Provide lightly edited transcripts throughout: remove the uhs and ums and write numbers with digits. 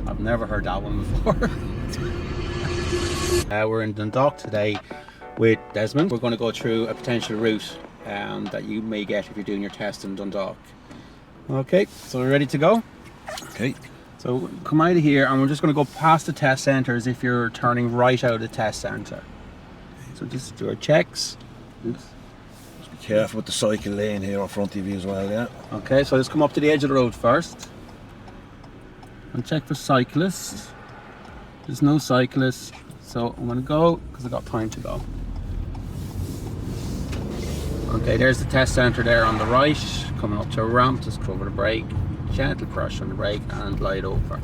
I've never heard that one before. We're in Dundalk today with Desmond. We're going to go through a potential route that you may get if you're doing your test in Dundalk. Okay, so we're ready to go? Okay. So come out of here and we're just going to go past the test centre as if you're turning right out of the test centre. So just do our checks. Oops. Just be careful with the cycle lane here in front of you as well, yeah? Okay, so let's come up to the edge of the road first. And check for cyclists. There's no cyclists, so I'm going to go because I've got time to go. Okay, there's the test centre there on the right. Coming up to a ramp, just cover the brake. Gentle pressure on the brake and glide over.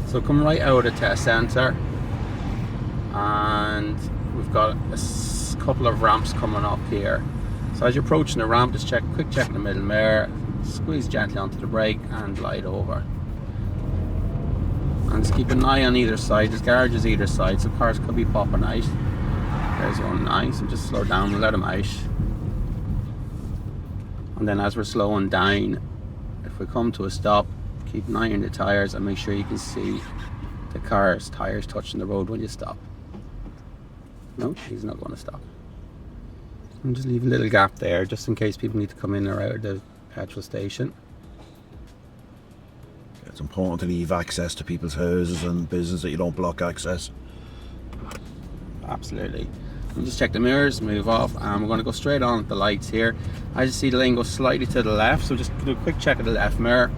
So come right out of the test centre, and we've got a couple of ramps coming up here. So as you're approaching the ramp, just quick check in the middle mirror, squeeze gently onto the brake and glide over. And just keep an eye on either side. There's garages either side, so cars could be popping out. There's one nice, and just slow down and let them out. And then as we're slowing down, if we come to a stop, keep an eye on the tyres and make sure you can see the car's tyres touching the road when you stop. No, he's not going to stop. And just leave a little gap there just in case people need to come in or out of the petrol station. It's important to leave access to people's houses and business, that you don't block access. Absolutely. And just check the mirrors, move off, and we're going to go straight on at the lights here. I just see the lane go slightly to the left, so just do a quick check of the left mirror.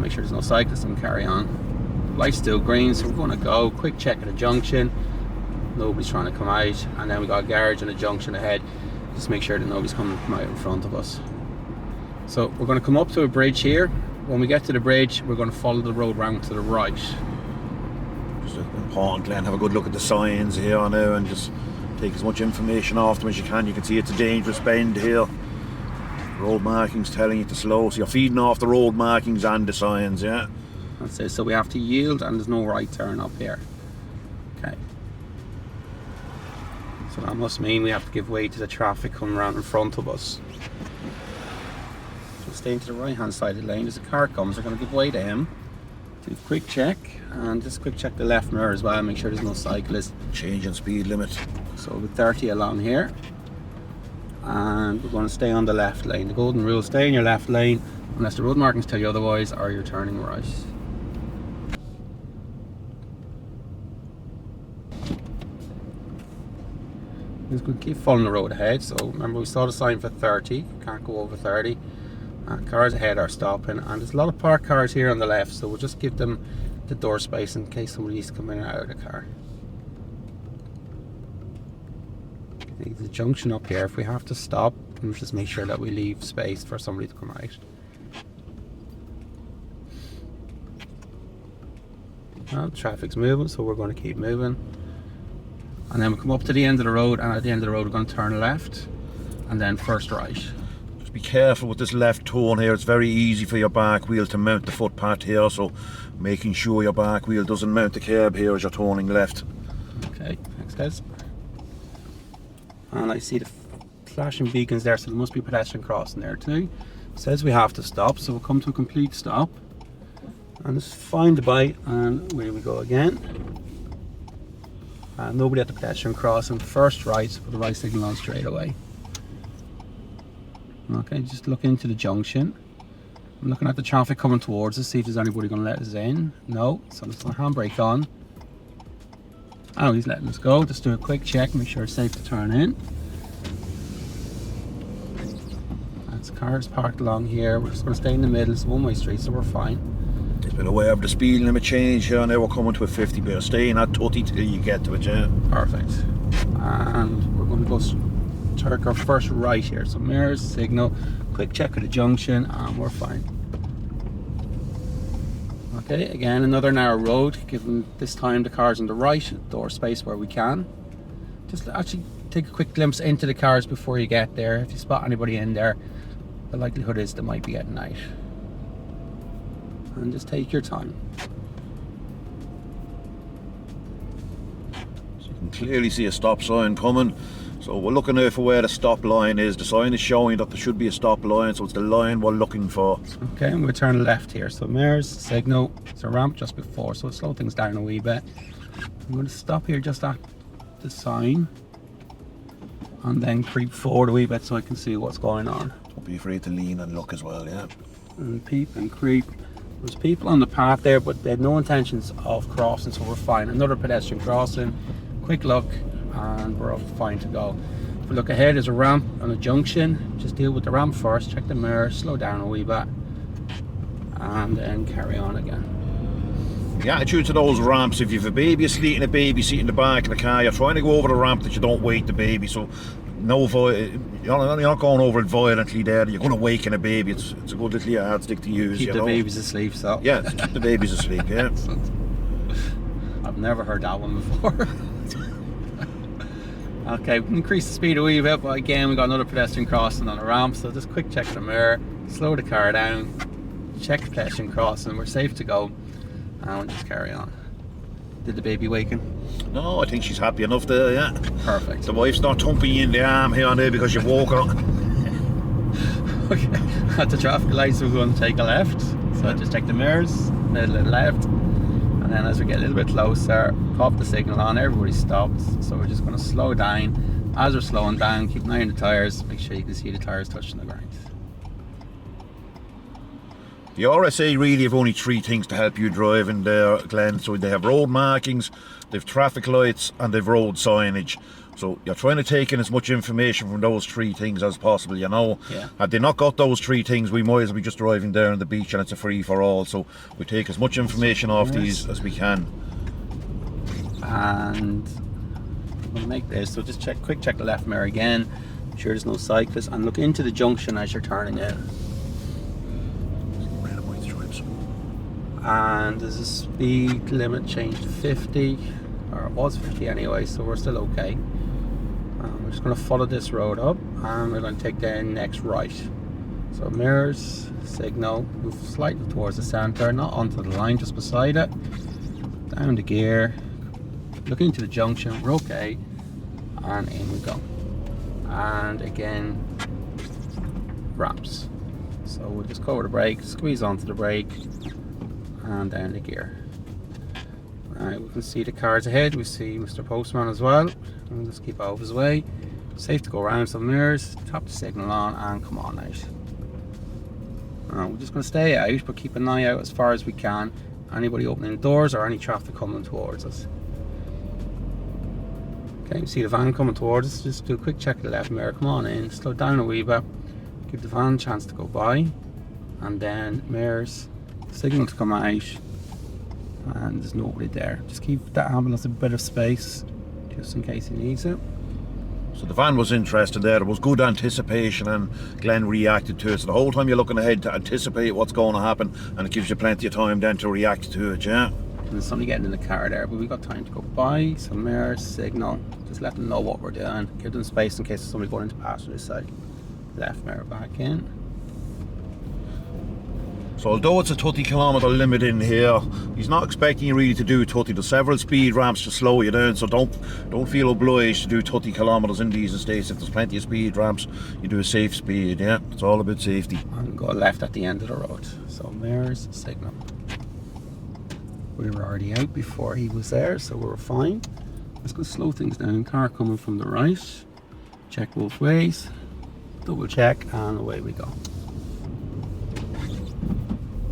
Make sure there's no cyclists and carry on. Light's still green, so we're going to go. Quick check of the junction. Nobody's trying to come out. And then we got a garage and a junction ahead. Just make sure that nobody's coming from out in front of us. So we're going to come up to a bridge here. When we get to the bridge, we're going to follow the road round to the right. Just important, Glenn, have a good look at the signs here now and just take as much information off them as you can. You can see it's a dangerous bend here. Road markings telling you to slow, so you're feeding off the road markings and the signs, yeah? That's it, so we have to yield and there's no right turn up here. Okay. So that must mean we have to give way to the traffic coming around in front of us. So staying to the right hand side of the lane, as a car comes, we're going to give way to him. Do a quick check, and just quick check the left mirror as well, make sure there's no cyclist. Change in speed limit. So with 30 along here, and we're going to stay on the left lane. The golden rule, stay in your left lane unless the road markings tell you otherwise or you're turning right. Just going to keep following the road ahead. So remember, we saw the sign for 30, can't go over 30. Cars ahead are stopping, and there's a lot of parked cars here on the left, so we'll just give them the door space in case somebody needs to come in and out of the car. There's a junction up here. If we have to stop, we'll just make sure that we leave space for somebody to come out. Well, traffic's moving, so we're going to keep moving. And then we come up to the end of the road, and at the end of the road we're going to turn left and then first right. Just be careful with this left turn here. It's very easy for your back wheel to mount the footpath here, so making sure your back wheel doesn't mount the curb here as you're turning left. Okay, thanks guys. And I see the flashing beacons there, so there must be a pedestrian crossing there too. It says we have to stop, so we'll come to a complete stop and just find the bite, and away we go again. Nobody at the pedestrian crossing, first right, so put the right signal on straight away. Okay, just look into the junction. I'm looking at the traffic coming towards us, see if there's anybody going to let us in. No, so let's put the handbrake on. Oh, he's letting us go. Just do a quick check, make sure it's safe to turn in. That's cars parked along here. We're just going to stay in the middle. It's a one-way street, so we're fine. It's been aware of the speed limit change here. Now we're coming to a 50, but staying at 30 till you get to it, yeah. Perfect. And we're going to go turn our first right here. So mirrors, signal, quick check of the junction, and we're fine. Okay, again, another narrow road, given this time the cars on the right, door space where we can. Just actually take a quick glimpse into the cars before you get there. If you spot anybody in there, the likelihood is they might be getting out. And just take your time. So you can clearly see a stop sign coming. So we're looking there for where the stop line is. The sign is showing that there should be a stop line, so it's the line we're looking for. Okay, I'm going to turn left here. So mirrors, signal, it's a ramp just before, so it'll slow things down a wee bit. I'm going to stop here just at the sign and then creep forward a wee bit so I can see what's going on. Don't be afraid to lean and look as well, yeah. And peep and creep. There's people on the path there, but they had no intentions of crossing, so we're fine. Another pedestrian crossing, quick look, and we're fine to go. If we look ahead, there's a ramp and a junction. Just deal with the ramp first, check the mirror, slow down a wee bit, and then carry on again. The attitude to those ramps, if you have a baby asleep and a baby seat in the back of the car, you're trying to go over the ramp that you don't wake the baby, so you're not going over it violently there. You're going to waken a baby. It's a good little yardstick to use. Keep the babies asleep, so. Yeah, keep the babies asleep, yeah. I've never heard that one before. Okay, we can increase the speed a wee bit, but again, we got another pedestrian crossing on a ramp, so just quick check the mirror, slow the car down, check the pedestrian crossing, we're safe to go, and we'll just carry on. Did the baby waken? No, I think she's happy enough there, yeah. Perfect. The wife's not thumping you in the arm here and there because you've woke her. Okay, at the traffic lights we're going to take a left, so just check the mirrors, middle and left, and then as we get a little bit closer, pop the signal on, everybody stops, so we're just going to slow down. As we're slowing down, keep an eye on the tyres, make sure you can see the tyres touching the ground. The RSA really have only 3 things to help you drive in there, Glenn. So they have road markings, they've traffic lights, and they've road signage. So you're trying to take in as much information from those 3 things as possible, you know. Yeah. Had they not got those 3 things, we might as well be just driving there on the beach and it's a free for all. So we take as much information off these as we can. And we'll make this, so just quick check the left mirror again, make sure there's no cyclists, and look into the junction as you're turning in. And there's a speed limit change to 50, or it was 50 anyway, so we're still okay. We're just going to follow this road up, and we're going to take the next right. So mirrors, signal, move slightly towards the centre, not onto the line, just beside it. Down the gear, look into the junction, we're okay, and in we go. And again, ramps. So we'll just cover the brake, squeeze onto the brake, and down the gear. Right, we can see the cars ahead, we see Mr. Postman as well. We'll just keep out of his way. Safe to go around some mirrors, tap the signal on, and come on out. We're just going to stay out, but keep an eye out as far as we can. Anybody opening doors or any traffic coming towards us. Okay, you see the van coming towards us, just do a quick check of the left mirror, come on in, slow down a wee bit, give the van a chance to go by, and then mirrors, signal to come out, and there's nobody there. Just keep the ambulance a bit of space, just in case he needs it. So the van was interested there, there was good anticipation, and Glenn reacted to it. So the whole time you're looking ahead to anticipate what's going to happen, and it gives you plenty of time then to react to it, yeah? And there's somebody getting in the car there, but we've got time to go by, some mirrors, signal, just let them know what we're doing, give them space in case there's somebody going into passenger side. Left mirror back in. So although it's a 30-kilometre limit in here, he's not expecting you really to do 30. There's several speed ramps to slow you down, so don't feel obliged to do 30 kilometres in these estates. If there's plenty of speed ramps, you do a safe speed, yeah? It's all about safety. And go left at the end of the road. So mirrors, signal. We were already out before he was there, so we were fine. Let's go slow things down. Car coming from the right. Check both ways. Double check, and away we go.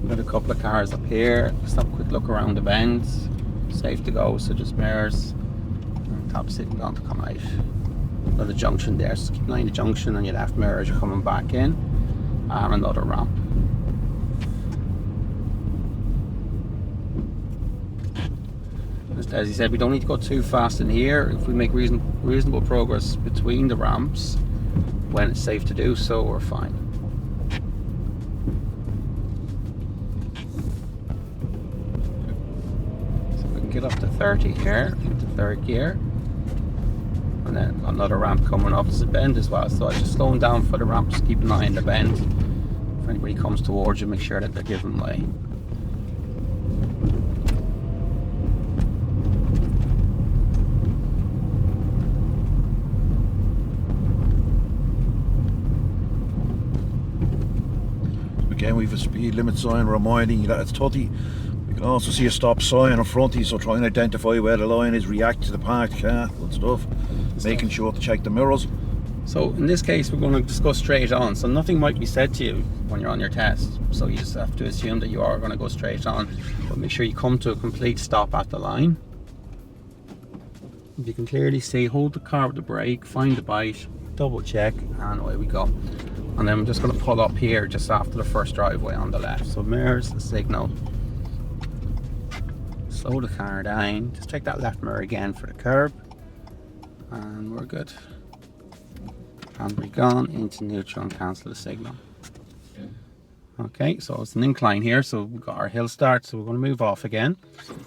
We've got a couple of cars up here. Just have a quick look around the bends. Safe to go, so just mirrors. And top signal on to come out. Another junction there, so keep an eye on the junction on your left mirror as you're coming back in. And another ramp. Just as he said, we don't need to go too fast in here. If we make reasonable progress between the ramps, when it's safe to do so, we're fine. So we can get up to 30 here, into third gear. And then another ramp coming up. There's a bend as well, so I just slowing down for the ramp, just keep an eye on the bend. If anybody comes towards you, make sure that they're giving way. we have a speed limit sign reminding you that it's 30. You can also see a stop sign in front of you, so try and identify where the line is, react to the parked car and stuff. Making sure to check the mirrors. So in this case we're going to just go straight on, so nothing might be said to you when you're on your test, so you just have to assume that you are going to go straight on, but make sure you come to a complete stop at the line. If you can clearly see, hold the car with the brake, find the bite, double check, and away we go. And then I'm just going to pull up here just after the first driveway on the left, so mirrors, the signal, slow the car down, just check that left mirror again for the curb, and we're good. Handbrake gone, into neutral and cancel the signal. Okay, so it's an incline here, so we've got our hill start, so we're going to move off again.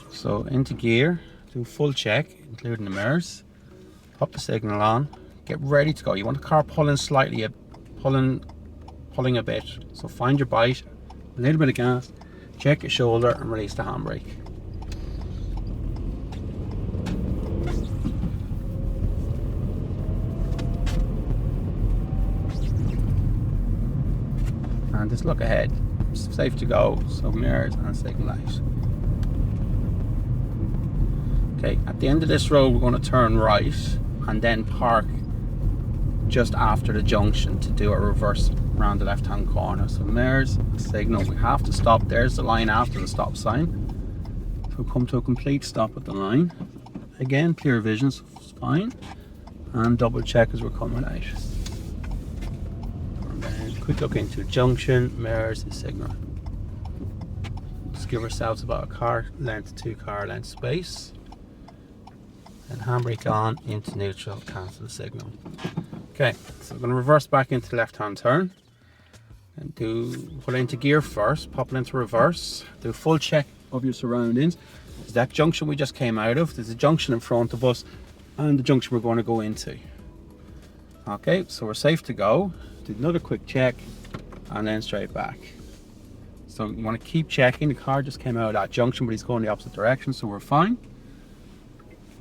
So into gear, do a full check, including the mirrors, pop the signal on, get ready to go. You want the car pulling slightly, pulling a bit. So find your bite, a little bit of gas, check your shoulder and release the handbrake. And just look ahead, it's safe to go, so mirrors and signal light. Okay, at the end of this road we're going to turn right and then park just after the junction to do a reverse around the left hand corner. So mirrors, signal, we have to stop, there's the line after the stop sign. So come to a complete stop at the line. Again, clear vision, so it's fine. And double check as we're coming out. Quick look into junction, mirrors and signal. Just give ourselves about a car length, 2 car length space. And handbrake on, into neutral, cancel the signal. Okay, so we're going to reverse back into the left hand turn. And put it into gear first, pop it into reverse. Do a full check of your surroundings. There's that junction we just came out of, there's a junction in front of us, and the junction we're going to go into. Okay, so we're safe to go. Do another quick check and then straight back. So you want to keep checking. The car just came out of that junction, but he's going the opposite direction, so we're fine.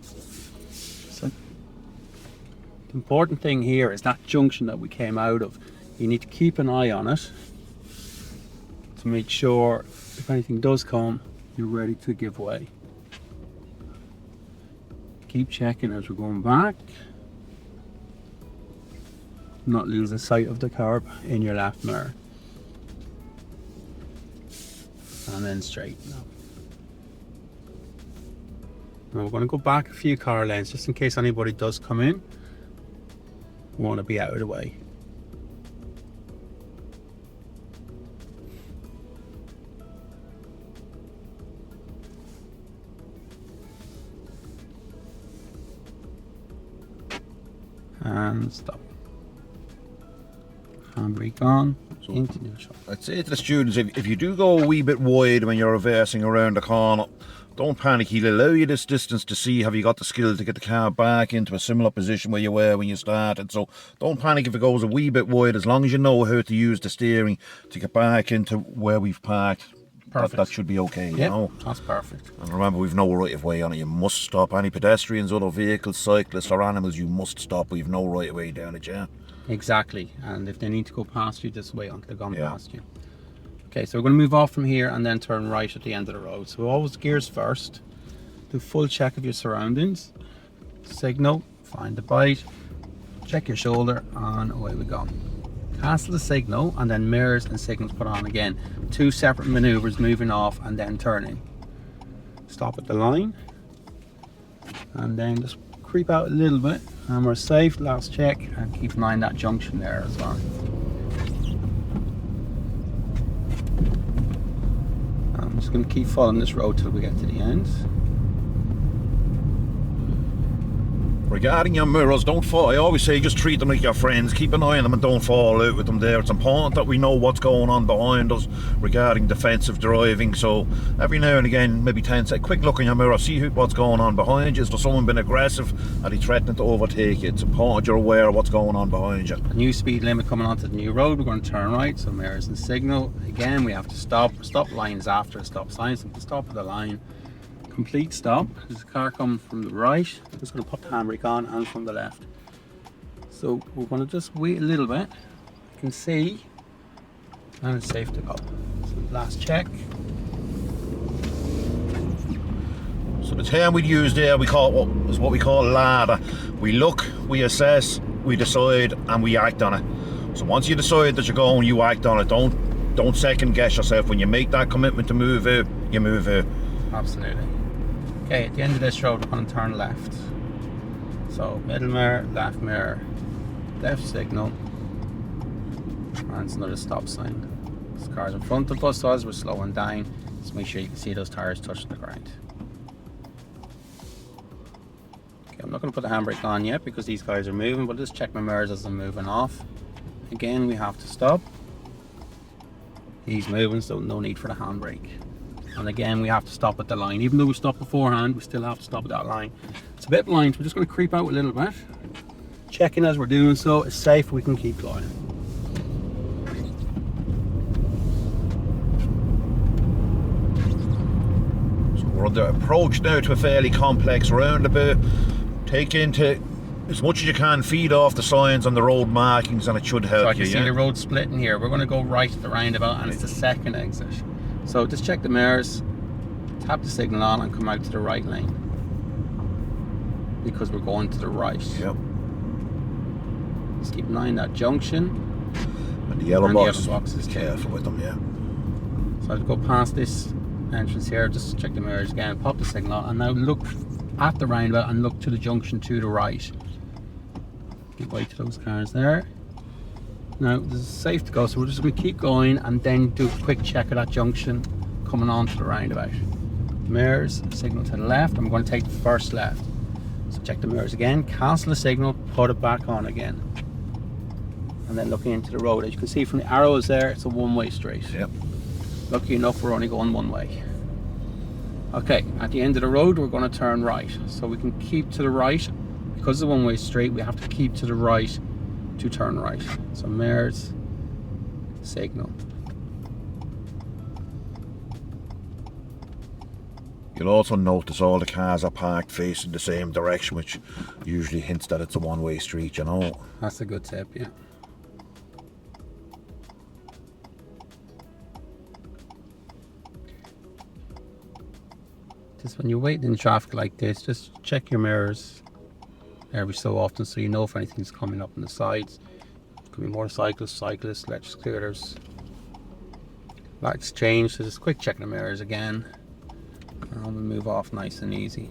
So the important thing here is that junction that we came out of. You need to keep an eye on it to make sure if anything does come, you're ready to give way. Keep checking as we're going back. Not losing sight of the curb in your left mirror. And then straight now. Now we're going to go back a few car lengths just in case anybody does come in. We want to be out of the way. And stop. Handbrake on, so into neutral. I'd say to the students, if you do go a wee bit wide when you're reversing around the corner, don't panic. He'll allow you this distance to see have you got the skill to get the car back into a similar position where you were when you started. So don't panic if it goes a wee bit wide, as long as you know how to use the steering to get back into where we've parked. That should be okay, you know. That's perfect. And remember, we've no right of way on it. You must stop. Any pedestrians, other vehicles, cyclists or animals, you must stop. We've no right of way down it, yeah. Exactly, and if they need to go past you, just wait until they've gone past you. Okay, so we're going to move off from here and then turn right at the end of the road. So always gears first. Do a full check of your surroundings. Signal, find the bite, check your shoulder, and away we go. Cancel the signal and then mirrors and signals put on again. 2 separate maneuvers, moving off and then turning. Stop at the line and then just creep out a little bit, and we're safe. Last check, and keep an eye on that junction there as well. I'm just going to keep following this road till we get to the end. Regarding your mirrors, don't fall. I always say just treat them like your friends. Keep an eye on them and don't fall out with them there. It's important that we know what's going on behind us regarding defensive driving. So every now and again, maybe 10 seconds, quick look in your mirror, see what's going on behind you. Is there someone been aggressive? Are they threatening to overtake you? It's important you're aware of what's going on behind you. A new speed limit coming onto the new road. We're going to turn right, so mirrors and signal. Again, we have to stop. Stop lines after stop signs. So we can stop at the line. Complete stop. There's a car coming from the right. I'm just going to put the handbrake on, and from the left. So we're going to just wait a little bit. You can see, and it's safe to go. last check. So the term we'd use there, we call what we call ladder. We look, we assess, we decide, and we act on it. So once you decide that you're going, you act on it. Don't second guess yourself. When you make that commitment to move out, you move out. Absolutely. Okay, at the end of this road, we're going to turn left. So middle mirror, left signal, and it's another stop sign. There's cars in front of us, so as we're slowing down, just make sure you can see those tires touching the ground. Okay, I'm not going to put the handbrake on yet because these guys are moving, but just check my mirrors as I'm moving off. Again, we have to stop. He's moving, so no need for the handbrake. And again, we have to stop at the line. Even though we stopped beforehand, we still have to stop at that line. It's a bit blind, so we're just going to creep out a little bit. Checking as we're doing so, it's safe, we can keep going. So we're on the approach now to a fairly complex roundabout. Take into as much as you can, feed off the signs on the road markings, and it should help you. So I can see the road splitting here. We're going to go right at the roundabout, and it's the second exit. So just check the mirrors, tap the signal on, and come out to the right lane. Because we're going to the right. Yep. Just keep an eye on that junction. And the yellow boxes. Careful with them, yeah. So I'll go past this entrance here, just check the mirrors again, pop the signal on, and now look at the roundabout and look to the junction to the right. Give way to those cars there. Now this is safe to go, so we're just going to keep going and then do a quick check of that junction coming on to the roundabout. Mirrors, signal to the left. I'm going to take the first left. So check the mirrors again, cancel the signal, put it back on again. And then looking into the road, as you can see from the arrows there, it's a one-way street. Yep. Lucky enough, we're only going one way. Okay, at the end of the road, we're going to turn right. So we can keep to the right. Because it's a one-way street, we have to keep to the right to turn right. So mirrors, signal. You'll also notice all the cars are parked facing the same direction, which usually hints that it's a one-way street, you know. That's a good tip, yeah. Just when you're waiting in traffic like this, just check your mirrors every so often so you know if anything's coming up on the sides. It could be motorcyclists, cyclists, electric scooters. Lights change, so just quick check the mirrors again. And we'll move off nice and easy.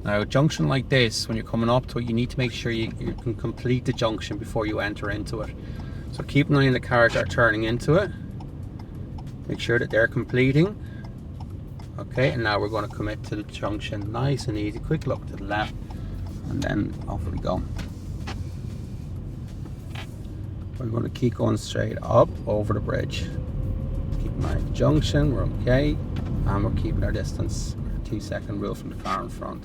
Now a junction like this, when you're coming up to it, you need to make sure you can complete the junction before you enter into it. So keep an eye on the cars that are turning into it. Make sure that they're completing. Okay, and now we're going to commit to the junction nice and easy. Quick look to the left, and then off we go. We're going to keep going straight up over the bridge. Keep an eye on the junction, we're okay. And we're keeping our distance, our 2-second rule from the car in front.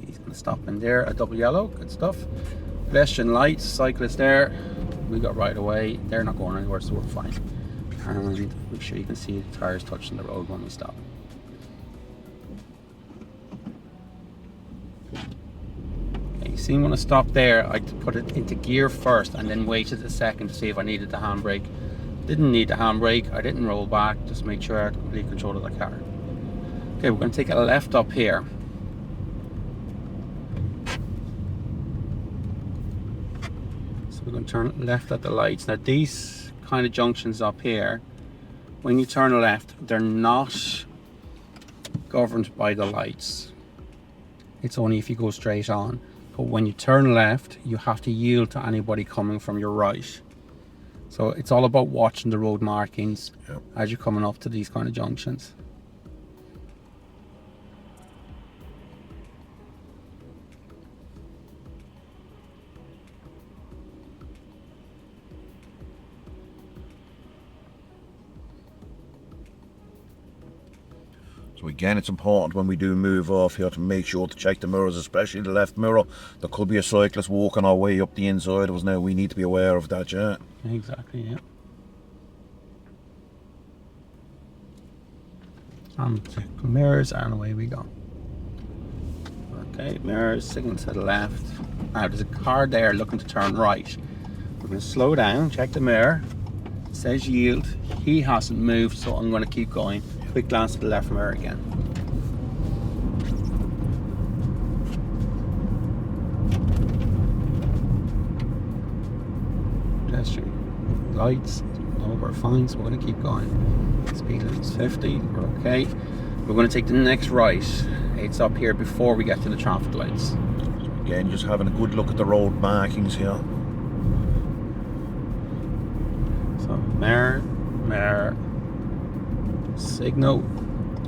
He's going to stop in there, a double yellow, good stuff. Pedestrian lights, cyclist there. We got right away, they're not going anywhere, so we're fine. And make sure you can see the tires touching the road when we stop. Okay, you see when I stopped there, I put it into gear first and then waited a second to see if I needed the handbrake. Didn't need the handbrake, I didn't roll back, just make sure I had complete control of the car. Okay, we're going to take a left up here. So we're going to turn left at the lights. Now these kind of junctions up here, when you turn left, they're not governed by the lights. It's only if you go straight on. But when you turn left, you have to yield to anybody coming from your right. So it's all about watching the road markings as you're coming up to these kind of junctions. So again, it's important when we do move off here to make sure to check the mirrors, especially the left mirror. There could be a cyclist walking our way up the inside of us now. We need to be aware of that, yeah. Exactly, yeah. Check the mirrors and away we go. Okay, mirrors, signal to the left. Now there's a car there looking to turn right. We're going to slow down, check the mirror. It says yield. He hasn't moved, so I'm going to keep going. Quick glance at the left mirror again. Pedestrian lights. No, we're fine, so we're going to keep going. Speed limit's 50. We're okay. We're going to take the next right. It's up here before we get to the traffic lights. Again, just having a good look at the road markings here. So mirror, signal.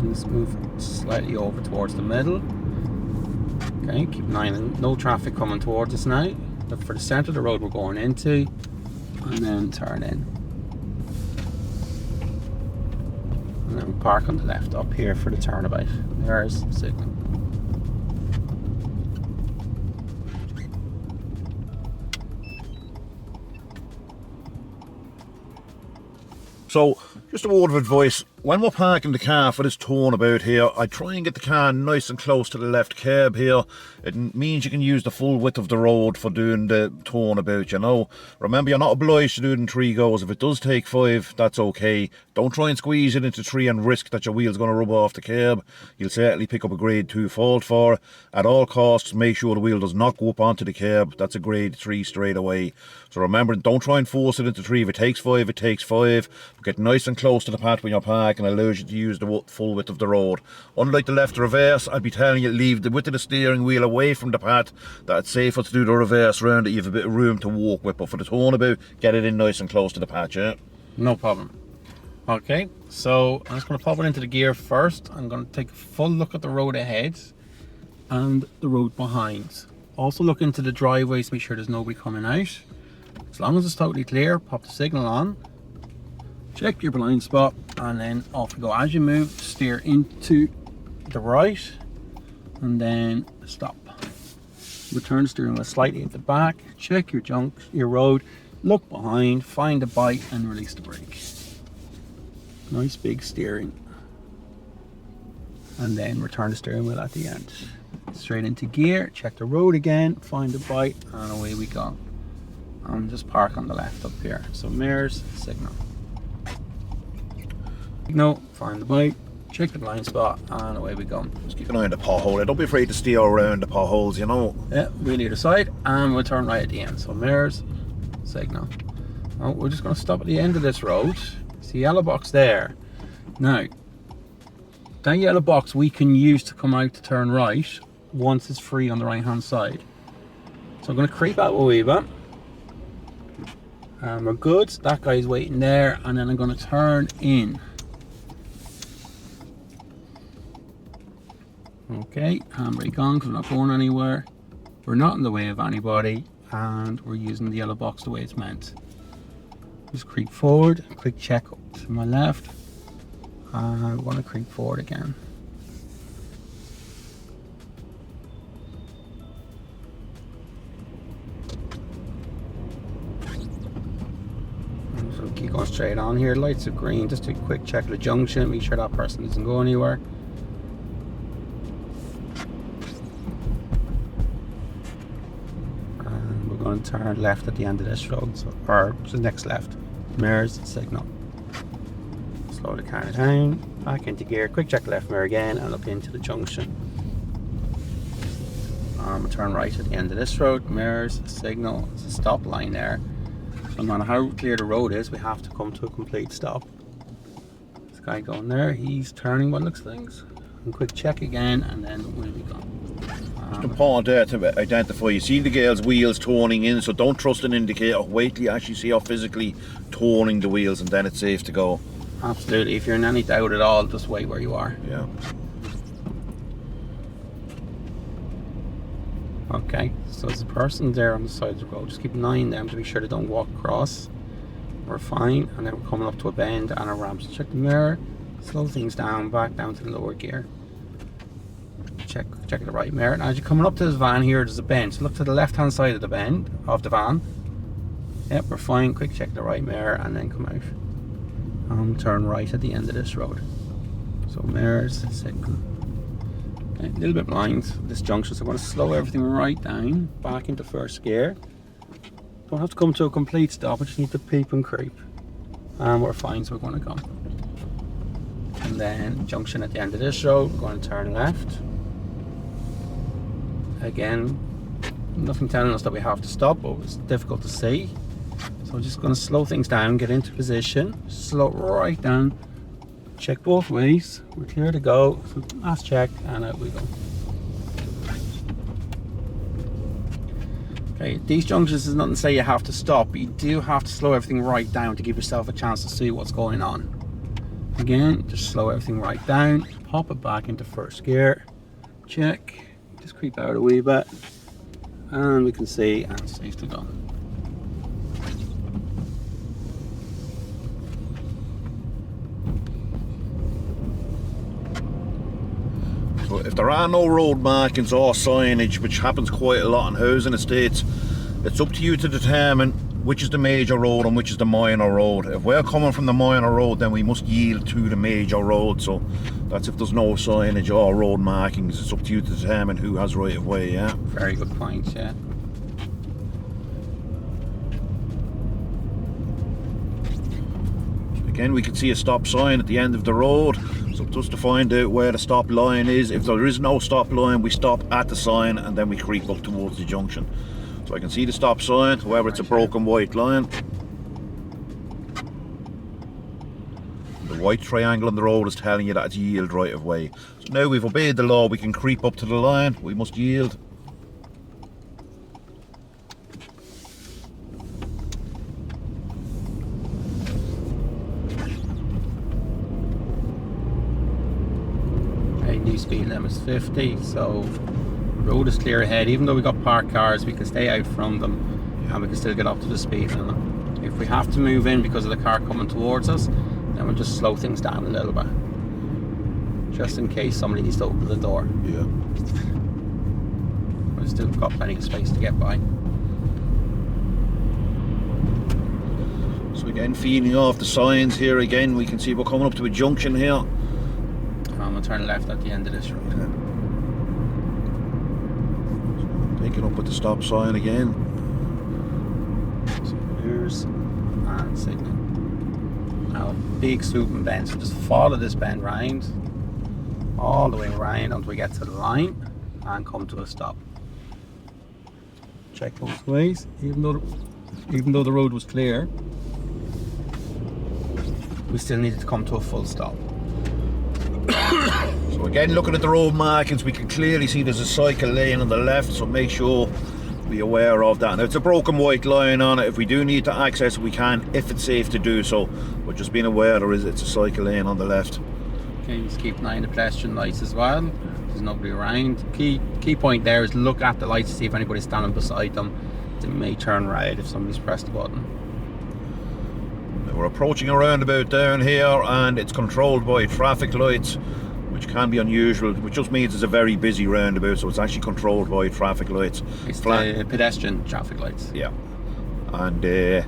Let's move slightly over towards the middle. Okay, keep an eye on no traffic coming towards us now. Look for the centre of the road we're going into, and then turn in. And then park on the left up here for the turnabout. There's signal. So, just a word of advice, when we're parking the car for this turnabout here, I try and get the car nice and close to the left curb here. It means you can use the full width of the road for doing the turnabout, you know. Remember, you're not obliged to do it in 3 goes. If it does take 5, that's okay. Don't try and squeeze it into 3 and risk that your wheel's going to rub off the curb. You'll certainly pick up a grade 2 fault for it. At all costs, make sure the wheel does not go up onto the curb. That's a grade 3 straight away. So remember, don't try and force it into 3. If it takes 5, it takes 5. Get nice and close to the path when you're parking, allows you to use the full width of the road. Unlike the left reverse, I'd be telling you leave the width of the steering wheel away from the path. That's safer to do the reverse round, that you have a bit of room to walk with. But for the turnabout, get it in nice and close to the path, yeah? No problem. Okay, so I'm just going to pop it into the gear first. I'm going to take a full look at the road ahead and the road behind. Also look into the driveways, make sure there's nobody coming out. As long as it's totally clear, pop the signal on, check your blind spot, and then off we go. As you move, steer into the right and then stop. Return steering wheel slightly at the back, check your road, look behind, find a bite and release the brake. Nice big steering. And then return the steering wheel at the end. Straight into gear, check the road again, find a bite, and away we go. And just park on the left up here. So mirrors, signal. Signal, find the bite, check the blind spot, and away we go. Just keep an eye on the pothole. Don't be afraid to steer around the potholes, you know. Yeah, wheel either side, and we'll turn right at the end. So mirrors, signal. Oh, we're just going to stop at the end of this road. See yellow box there. Now, that yellow box we can use to come out to turn right once it's free on the right hand side. So I'm going to creep out a wee bit. And we're good. That guy's waiting there, and then I'm going to turn in. Okay, handbrake on because we're not going anywhere. We're not in the way of anybody, and we're using the yellow box the way it's meant. Just creep forward, quick check to my left, and I want to creep forward again. So keep going straight on here. Lights are green. Just do a quick check of the junction, make sure that person doesn't go anywhere. And we're going to turn left at the end of this road, so, or the next left. Mirrors, signal. Slow the car down, back into gear, quick check the left mirror again, and look into the junction. We'll turn right at the end of this road. Mirrors, signal. There's a stop line there. No matter how clear the road is, we have to come to a complete stop. This guy going there, he's turning what looks like. And quick check again, and then where we go. It's important there to identify. You see the girl's wheels turning in, so don't trust an indicator. Wait till you actually see her physically turning the wheels, and then it's safe to go. Absolutely. If you're in any doubt at all, just wait where you are. Yeah. Okay, so there's a person there on the side of the road. Just keep an eye on them to be sure they don't walk across. We're fine, and then we're coming up to a bend and a ramp. So check the mirror, slow things down, back down to the lower gear. Check the right mirror. And as you're coming up to this van here, there's a bend. So look to the left hand side of the bend of the van. Yep, we're fine. Quick check the right mirror and then come out. And turn right at the end of this road. So mirrors, signal. Okay, a little bit blind this junction, so I'm going to slow everything right down, back into first gear. Don't have to come to a complete stop, I just need to peep and creep. and we're fine, so we're going to go. And then junction at the end of this road, we're going to turn left. Again, nothing telling us that we have to stop, but it's difficult to see. So we're just going to slow things down, get into position, slow right down, check both ways, we're clear to go. So last check, and out we go. Okay, these junctions is not to say you have to stop, but you do have to slow everything right down to give yourself a chance to see what's going on. Again, just slow everything right down, pop it back into first gear, check, just creep out a wee bit, and we can see, and it's safe to go. So if there are no road markings or signage, which happens quite a lot in housing estates, it's up to you to determine which is the major road and which is the minor road. If we're coming from the minor road, then we must yield to the major road. So that's if there's no signage or road markings. It's up to you to determine who has right of way, yeah? Very good point, yeah. Again, we can see a stop sign at the end of the road. So just to find out where the stop line is, if there is no stop line, we stop at the sign and then we creep up towards the junction. So I can see the stop sign, however it's a broken white line. The white triangle on the road is telling you that it's yield right of way. So now we've obeyed the law, we can creep up to the line, we must yield. Okay, new speed limit is 50, so road is clear ahead. Even though we got parked cars, we can stay out from them and we can still get up to the speed limit. If we have to move in because of the car coming towards us, then we'll just slow things down a little bit, just in case somebody needs to open the door. Yeah. We've still got plenty of space to get by. So again, feeding off the signs here again, we can see we're coming up to a junction here. I'm going to turn left at the end of this road. Yeah. Picking up with the stop sign again. So here's and signal. Now big swooping bend, so just follow this bend round, all the way around until we get to the line and come to a stop. Check both ways, even though the road was clear, we still needed to come to a full stop. So again, looking at the road markings, we can clearly see there's a cycle lane on the left, so make sure be aware of that. Now it's a broken white line on it. If we do need to access it, we can, if it's safe to do so, but just being aware it's a cycle lane on the left. Okay, just keep an eye on the pedestrian lights as well. There's nobody around. Key point there is look at the lights to see if anybody's standing beside them. They may turn red if somebody's pressed the button. We're approaching a roundabout down here and it's controlled by traffic lights, which can be unusual, which just means it's a very busy roundabout, so it's actually controlled by traffic lights. It's the pedestrian traffic lights. Yeah. And the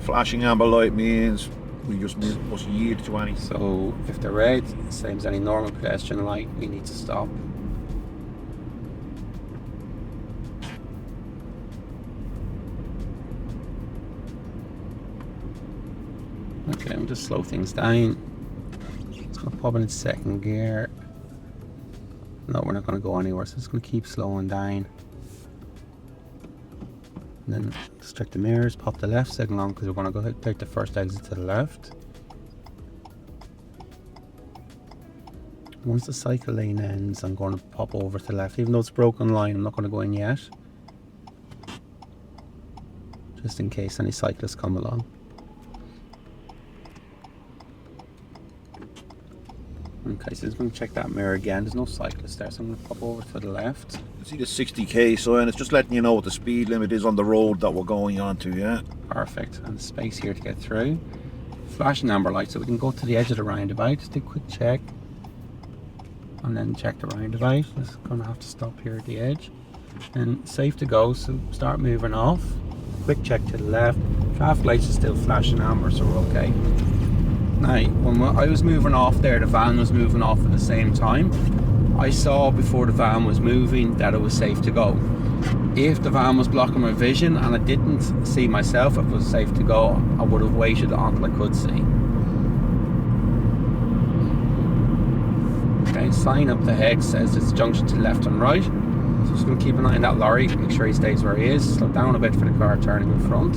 flashing amber light means we just must yield to any. So if they're red, same as any normal pedestrian light, we need to stop. Okay, we'll just slow things down. It's going to pop in its second gear. No, we're not going to go anywhere, so it's going to keep slowing down. And then restrict the mirrors, pop the left signal on because we're going to go take the first exit to the left. Once the cycle lane ends, I'm going to pop over to the left. Even though it's a broken line, I'm not going to go in yet, just in case any cyclists come along. Okay, so I'm going to check that mirror again. There's no cyclist there, so I'm going to pop over to the left. You see the 60k sign, it's just letting you know what the speed limit is on the road that we're going onto, yeah? Perfect, and space here to get through. Flashing amber light, so we can go to the edge of the roundabout, just do a quick check. And then check the roundabout. Just going to have to stop here at the edge. And safe to go, so start moving off. Quick check to the left. Traffic lights are still flashing amber, so we're okay. Now, when I was moving off there, the van was moving off at the same time. I saw before the van was moving that it was safe to go. If the van was blocking my vision and I didn't see myself, if it was safe to go, I would have waited until I could see. Okay, sign up ahead says it's junction to left and right. So just going to keep an eye on that lorry, make sure he stays where he is. Slow down a bit for the car turning in front.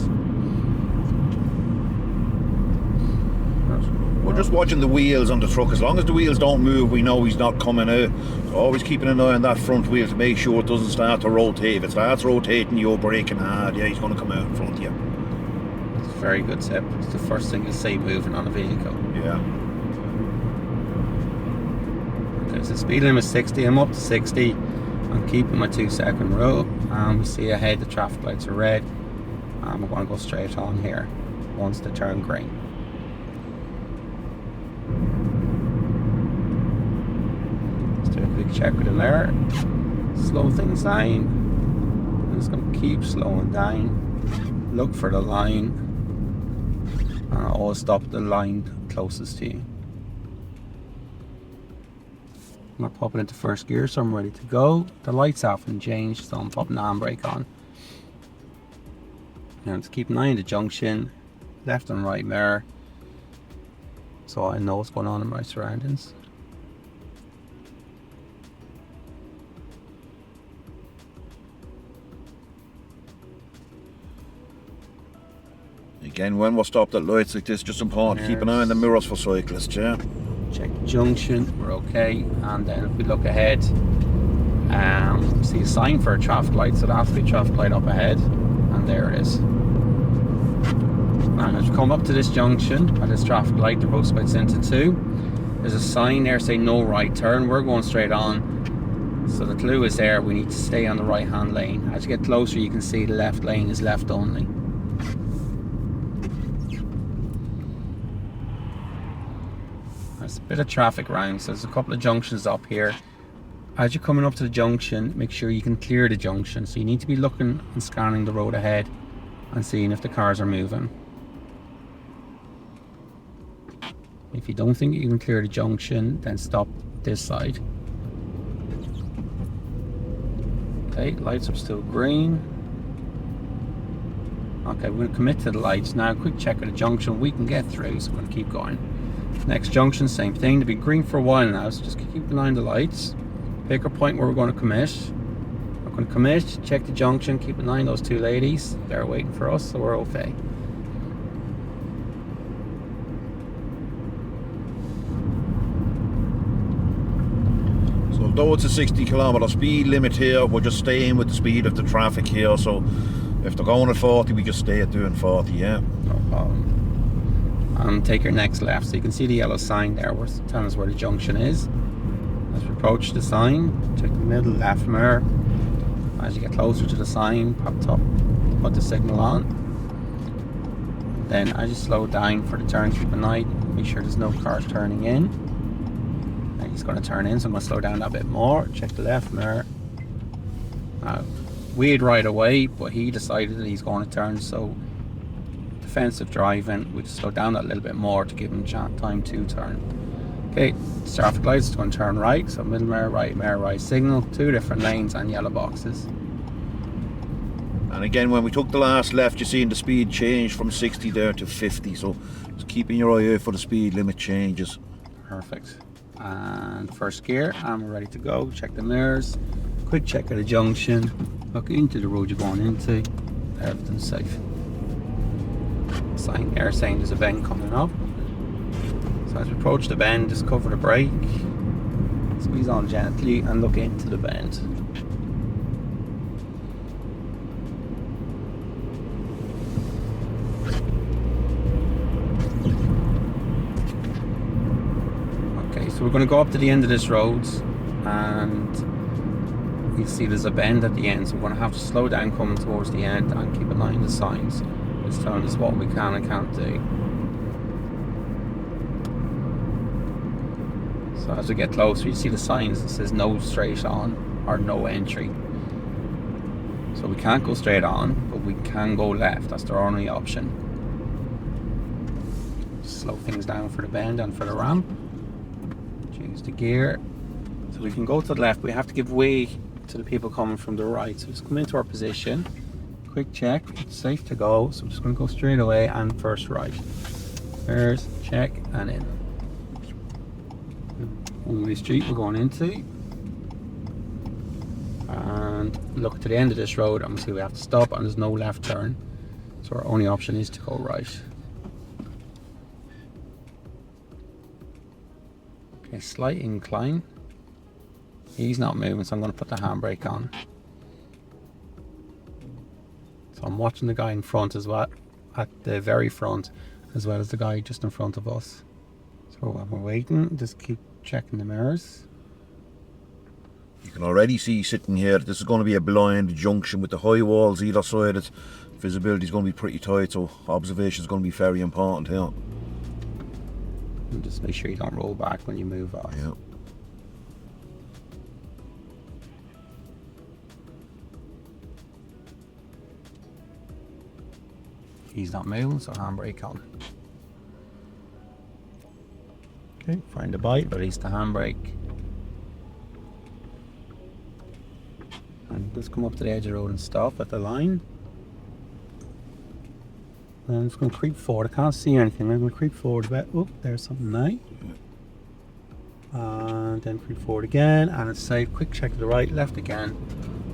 We're just watching the wheels on the truck. As long as the wheels don't move, we know he's not coming out. So always keeping an eye on that front wheel to make sure it doesn't start to rotate. If it starts rotating, you're braking hard. Yeah, he's going to come out in front of you. It's a very good tip. It's the first thing you see moving on a vehicle. Yeah. Okay, so speed limit is 60. I'm up to 60. I'm keeping my 2-second rule. We see ahead the traffic lights are red. And we're going to go straight on here once they turn green. Let's do a quick check with the mirror. Slow things down. I'm just going to keep slowing down. Look for the line. And always stop at the line closest to you. I'm not popping into first gear, so I'm ready to go. The lights haven't changed, so I'm popping the handbrake on. And to keep an eye on the junction, left and right mirror, so I know what's going on in my surroundings. Again, when we're stopped at lights like this, just important to keep an eye on the mirrors for cyclists, yeah? Check the junction, we're okay. And then if we look ahead, see a sign for a traffic light, so there has to be a traffic light up ahead, and there it is. And as we come up to this junction, at this traffic light, the road splits into two. There's a sign there saying no right turn. We're going straight on, so the clue is there. We need to stay on the right hand lane. As you get closer, you can see the left lane is left only. There's a bit of traffic around, so there's a couple of junctions up here. As you're coming up to the junction, make sure you can clear the junction. So you need to be looking and scanning the road ahead and seeing if the cars are moving. If you don't think you can clear the junction, then stop this side. Okay, lights are still green. Okay, we're going to commit to the lights now. Quick check of the junction we can get through, so we're going to keep going. Next junction, same thing. They've been green for a while now, so just keep an eye on the lights. Pick a point where we're going to commit. We're going to commit, check the junction, keep an eye on those two ladies. They're waiting for us, so we're okay. So although it's a 60km speed limit here, we're just staying with the speed of the traffic here. So if they're going at 40, we just stay at doing 40, yeah? No problem. And take your next left, so you can see the yellow sign there, telling us where the junction is. As we approach the sign, check the middle left mirror. As you get closer to the sign, put the signal on. Then as you slow down for the turn, keep an eye, make sure there's no cars turning in. And he's going to turn in, so I'm going to slow down a bit more. Check the left mirror. We'd right away, but he decided that he's going to turn, so defensive driving, we just slow down that a little bit more to give him time to turn. Okay, traffic lights, it's going to turn right, so middle mirror, right signal, two different lanes and yellow boxes. And again, when we took the last left, you're seeing the speed change from 60 there to 50, so just keeping your eye out for the speed limit changes. Perfect. And first gear, and we're ready to go. Check the mirrors, quick check of the junction, look into the road you're going into, everything's safe. Sign there saying there's a bend coming up. So as we approach the bend, just cover the brake, squeeze on gently and look into the bend. Okay, so we're going to go up to the end of this road and you see there's a bend at the end, so we're going to have to slow down coming towards the end and keep an eye on the signs. It's telling us what we can and can't do. So as we get closer, you see the signs that says no straight on or no entry. So we can't go straight on, but we can go left. That's their only option. Slow things down for the bend and for the ramp. Change the gear. So we can go to the left. We have to give way to the people coming from the right. So just come into our position, quick check, it's safe to go. So I'm just going to go straight away and first right. There's check and in. Only street we're going into. And look to the end of this road and we see we have to stop and there's no left turn. So our only option is to go right. Okay, slight incline. He's not moving, so I'm going to put the handbrake on. So I'm watching the guy in front as well, at the very front, as well as the guy just in front of us. So while we're waiting, just keep checking the mirrors. You can already see sitting here, this is going to be a blind junction with the high walls either side. Visibility is going to be pretty tight, so observation is going to be very important here. And just make sure you don't roll back when you move off. Yeah. He's not moving, so handbrake on. Okay, find the bite, release the handbrake. And just come up to the edge of the road and stop at the line. And I'm just going to creep forward. I can't see anything. I'm going to creep forward a bit. Oh, there's something now. And then creep forward again. And it's safe. Quick check to the right, left again.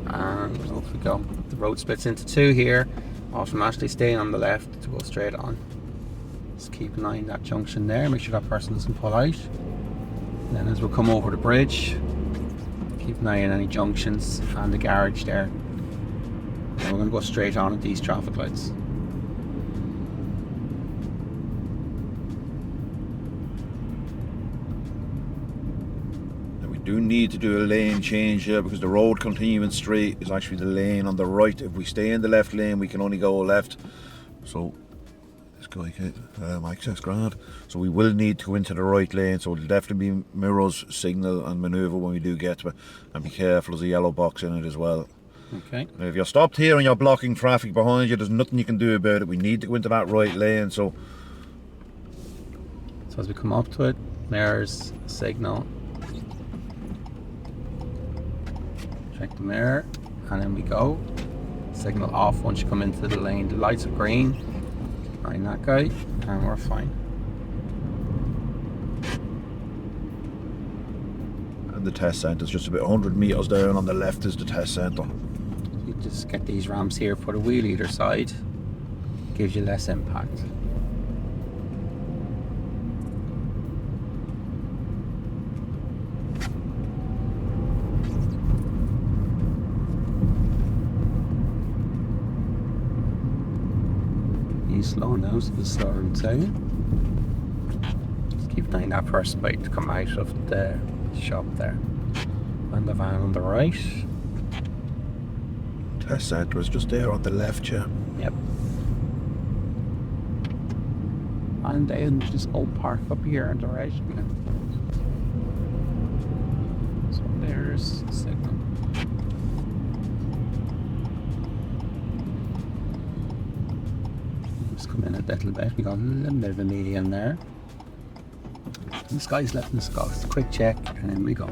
And off we go. The road splits into two here. Automatically staying on the left to go straight on. Just keep an eye on that junction there. Make sure that person doesn't pull out. And then as we come over the bridge, keep an eye on any junctions and the garage there. And we're going to go straight on at these traffic lights. Do need to do a lane change here because the road continuing straight is actually the lane on the right. If we stay in the left lane, we can only go left. So this guy access grand. So we will need to go into the right lane. So it'll definitely be mirrors, signal and manoeuvre when we do get to it. And be careful, there's a yellow box in it as well. Okay. Now if you're stopped here and you're blocking traffic behind you, there's nothing you can do about it. We need to go into that right lane. So as we come up to it, mirrors, signal. Check the mirror and then we go. Signal off once you come into the lane. The lights are green. Find that guy and we're fine. and the test centre is just about 100 metres down. On the left is the test centre. You just get these ramps here, put a wheel either side, gives you less impact. Slowing down so the slower and second. Just keep an eye on that first bike to come out of the shop there. And the van on the right. Test centre is just there on the left, yeah. Yep. And then just all park up here on the right. So there's the signal. Come in a little bit, we got a little bit of a median there. And the sky's letting us go. It's a quick check and then we go.